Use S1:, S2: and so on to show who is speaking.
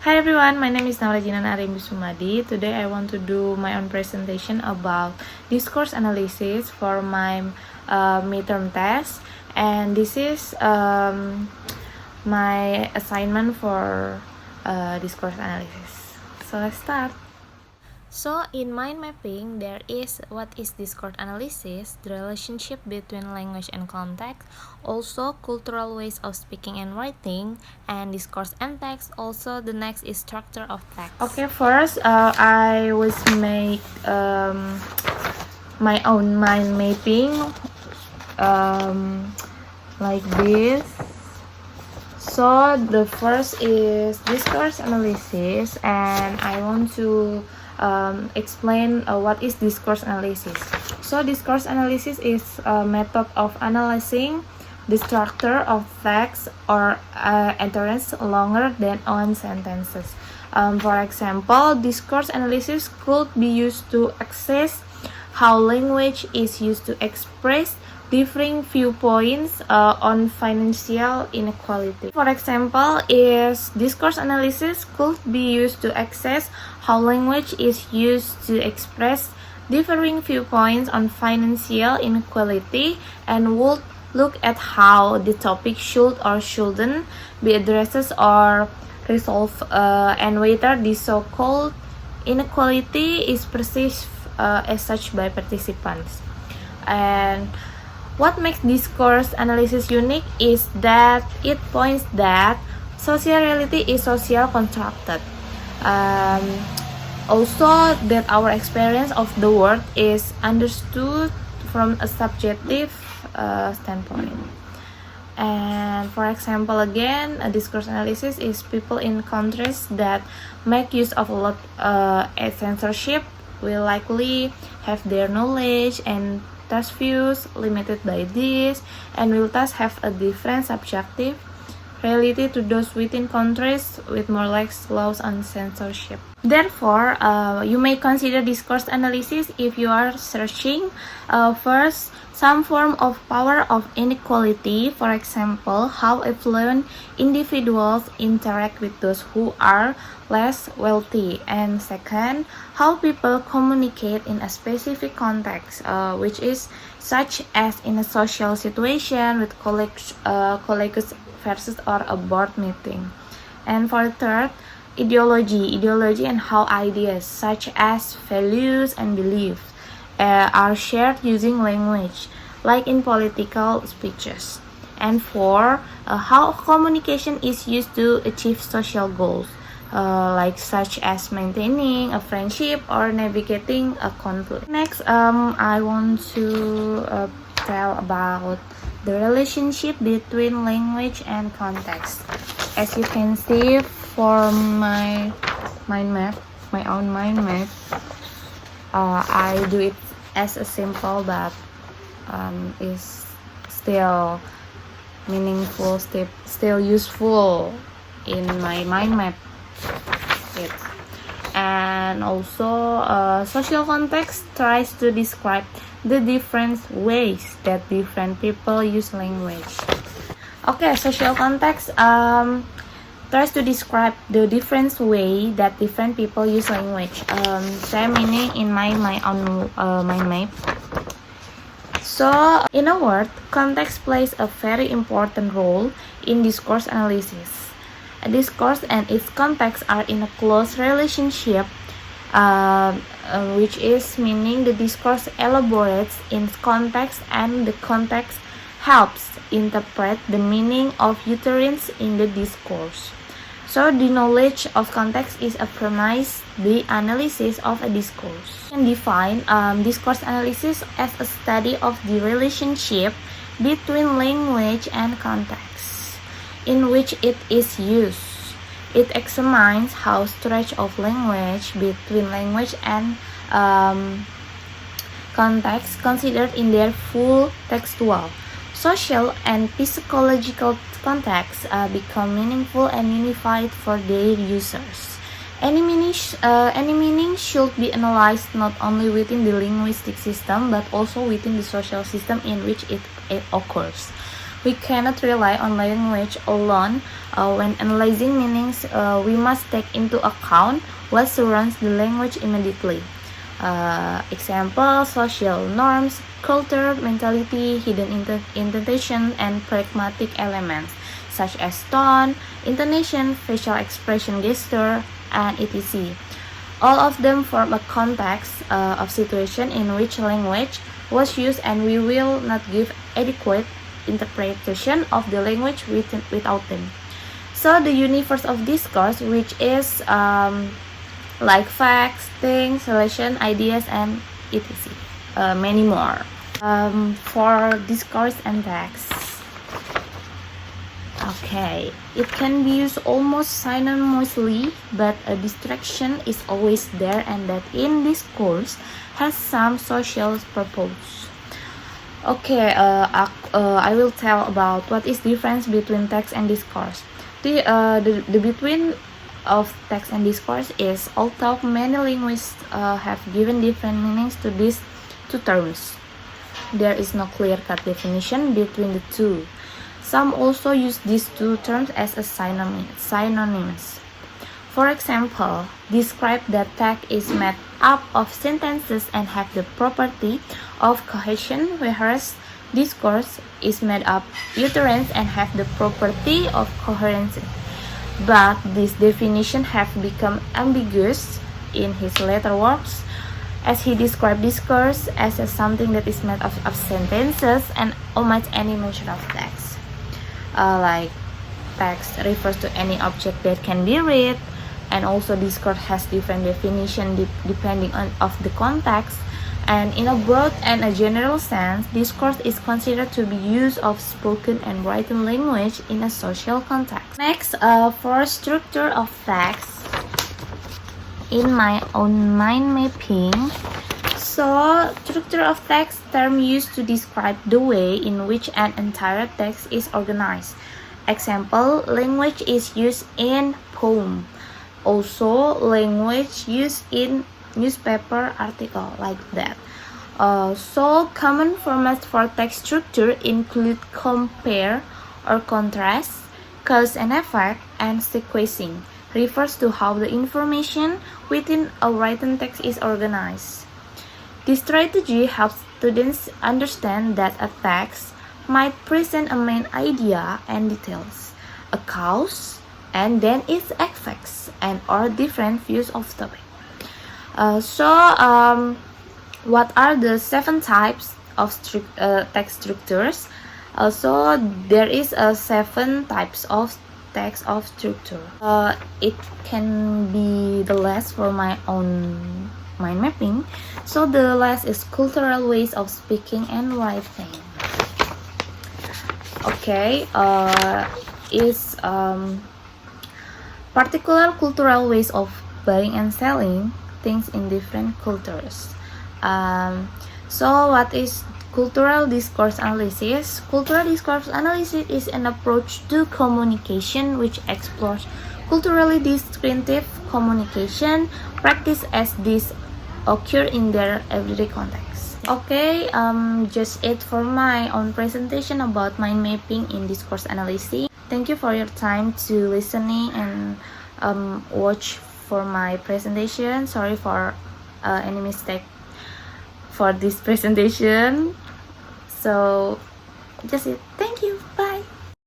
S1: Hi everyone, my name is Naurah Jinan A. Today I want to do my own presentation about discourse analysis for my midterm test, and this is my assignment for discourse analysis. So let's start. So in mind mapping, there is what is discourse analysis, the relationship between language and context, also cultural ways of speaking and writing, and discourse and text. Also the next is structure of text. Okay, first I will make my own mind mapping like this. So the first is discourse analysis, and I want to explain what is discourse analysis. So discourse analysis is a method of analyzing the structure of text or utterance longer than one sentences. For example, discourse analysis could be used to assess how language is used to express differing viewpoints on financial inequality. For example, is discourse analysis could be used to assess how language is used to express differing viewpoints on financial inequality, and would look at how the topic should or shouldn't be addressed or resolved, and whether the so-called inequality is perceived as such by participants. And what makes discourse analysis unique is that it points that social reality is social constructed. Also that our experience of the world is understood from a subjective standpoint. And for example, again, a discourse analysis is people in countries that make use of a lot censorship will likely have their knowledge and thus views limited by this, and will thus have a different subjective reality to those within countries with more lax laws on censorship. Therefore, you may consider discourse analysis if you are searching first some form of power of inequality, for example, how affluent individuals interact with those who are less wealthy, and second, how people communicate in a specific context, which is such as in a social situation with colleagues versus or a board meeting. And for the third, ideology and how ideas such as values and beliefs are shared using language, like in political speeches. And four, how communication is used to achieve social goals, like such as maintaining a friendship or navigating a conflict. Next, I want to tell about the relationship between language and context. As you can see for my mind map, my own mind map, I do it as a simple but is still meaningful, still useful in my mind map. And also social context tries to describe the different ways that different people use language. Okay, social context tries to describe the different way that different people use language. Same meaning in my own mind map. So, in a word, context plays a very important role in discourse analysis. A discourse and its context are in a close relationship, which is meaning the discourse elaborates in context and the context helps interpret the meaning of utterance in the discourse. So the knowledge of context is a premise the analysis of a discourse. You can define discourse analysis as a study of the relationship between language and context in which it is used. It examines how stretch of language between language and context considered in their full textual, social, and psychological context become meaningful and unified for their users. Any meaning should be analyzed not only within the linguistic system but also within the social system in which it occurs. We cannot rely on language alone. When analyzing meanings, we must take into account what surrounds the language immediately. Example, social norms, culture, mentality, hidden intention, and pragmatic elements, such as tone, intonation, facial expression, gesture, and etc. All of them form a context of situation in which language was used, and we will not give adequate interpretation of the language without them. So the universe of discourse, which is like facts, things, relation, ideas, and etc. Many more. For discourse and text. Okay, it can be used almost synonymously, but a distraction is always there, and that in discourse has some social purpose. Okay, I will tell about what is difference between text and discourse. The between of text and discourse is, although many linguists have given different meanings to these two terms, there is no clear-cut definition between the two. Some also use these two terms as a synonyms. For example, describe that text is made up of sentences and have the property of cohesion, whereas discourse is made up utterance and have the property of coherency. But this definition have become ambiguous in his later works, as he described discourse as something that is made of sentences and omits any mention of text. Like text refers to any object that can be read, and also discourse has different definition depending on of the context. And in a broad and a general sense, discourse is considered to be use of spoken and written language in a social context. Next, for structure of text, in my own mind mapping, so structure of text term used to describe the way in which an entire text is organized. Example, language is used in poem. Also, language used in newspaper article, like that. So common formats for text structure include compare or contrast, cause and effect, and sequencing. Refers to how the information within a written text is organized. This strategy helps students understand that a text might present a main idea and details, a cause, and then its effects, and or different views of topic. What are the 7 types of text structures? So there is 7 types of text of structure. It can be the last for my own mind mapping. So the last is cultural ways of speaking and writing. Okay, is particular cultural ways of buying and selling things in different cultures. So what is cultural discourse analysis? Cultural discourse analysis is an approach to communication which explores culturally distinctive communication practice as these occur in their everyday context. Okay, just it for my own presentation about mind mapping in discourse analysis. Thank you for your time to listening and watch for my presentation. Sorry for any mistake for this presentation. So just it. Thank you.